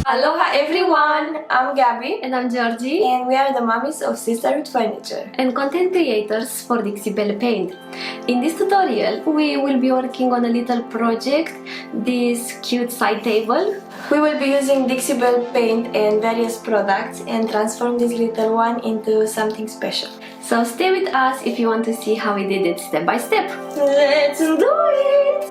Aloha everyone! I'm Gabby And I'm Georgie, and we are the mummies of Sisterhood Furniture and content creators for Dixie Belle Paint. In this tutorial, we will be working on a little project, this cute side table. We will be using Dixie Belle Paint and various products and transform this little one into something special. So stay with us if you want to see how we did it step by step. Let's do it!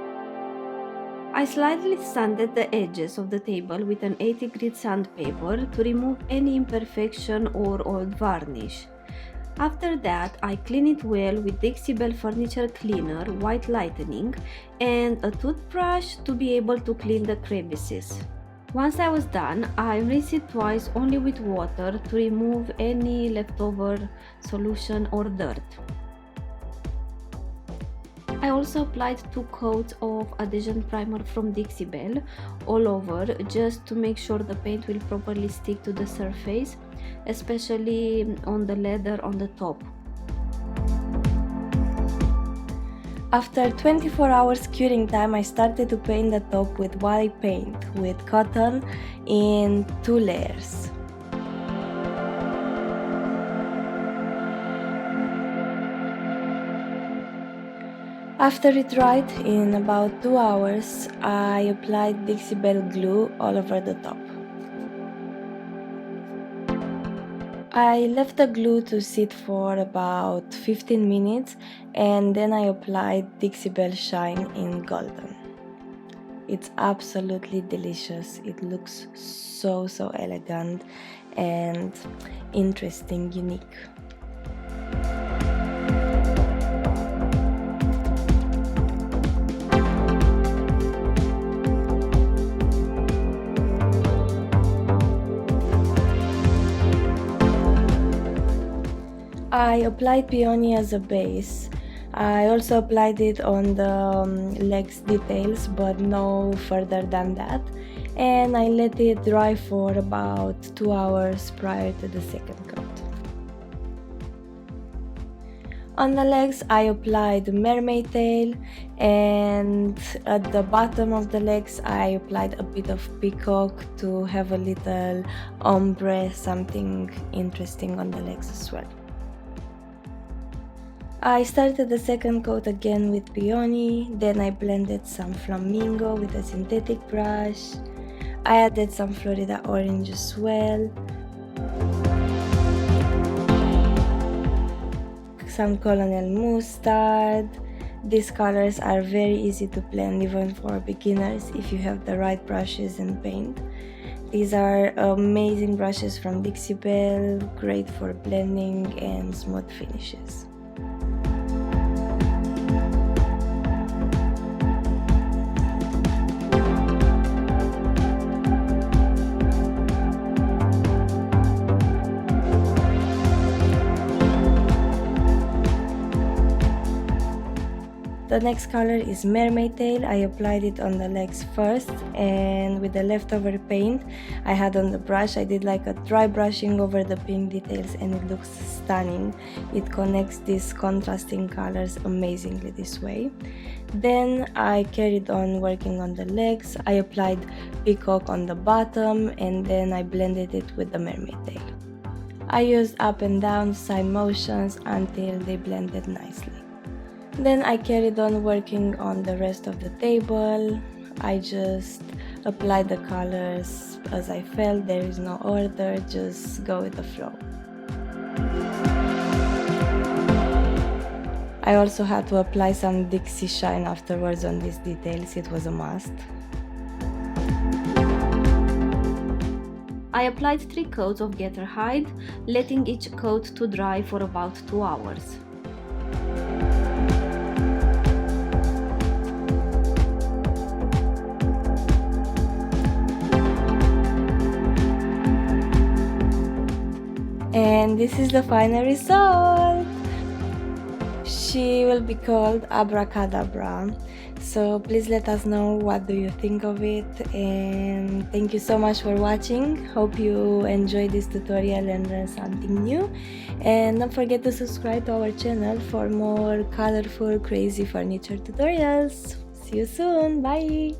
I slightly sanded the edges of the table with an 80 grit sandpaper to remove any imperfection or old varnish. After that, I clean it well with Dixie Belle Furniture Cleaner White Lightening and a toothbrush to be able to clean the crevices. Once I was done, I rinsed it twice only with water to remove any leftover solution or dirt. I also applied 2 coats of adhesion primer from Dixie Belle all over, just to make sure the paint will properly stick to the surface, especially on the leather on the top. After 24 hours curing time, I started to paint the top with white paint with cotton in 2 layers. After it dried in about 2 hours, I applied Dixie Belle glue all over the top. I left the glue to sit for about 15 minutes and then I applied Dixie Belle Shine in golden. It's absolutely delicious. It looks so elegant and interesting, unique. I applied Peony as a base. I also applied it on the legs details, but no further than that. And I let it dry for about 2 hours prior to the second coat. On the legs, I applied mermaid tail, and at the bottom of the legs, I applied a bit of peacock to have a little ombre, something interesting on the legs as well. I started the second coat again with Peony, then I blended some Flamingo with a synthetic brush. I added some Florida orange as well, some Colonel mustard. These colors are very easy to blend even for beginners if you have the right brushes and paint. These are amazing brushes from Dixie Belle, great for blending and smooth finishes. The next color is Mermaid Tail. I applied it on the legs first, and with the leftover paint I had on the brush, I did like a dry brushing over the pink details and it looks stunning. It connects these contrasting colors amazingly this way. Then I carried on working on the legs. I applied peacock on the bottom and then I blended it with the mermaid tail. I used up and down side motions until they blended nicely. Then I carried on working on the rest of the table. I just applied the colors as I felt. There is no order, just go with the flow. I also had to apply some Dixie Shine afterwards on these details. It was a must. I applied 3 coats of Getter Hide, letting each coat to dry for about 2 hours. And this is the final result. She will be called Abracadabra. So please let us know what do you think of it, and thank you so much for watching. Hope you enjoyed this tutorial and learned something new, and don't forget to subscribe to our channel for more colorful, crazy furniture tutorials. See you soon. Bye.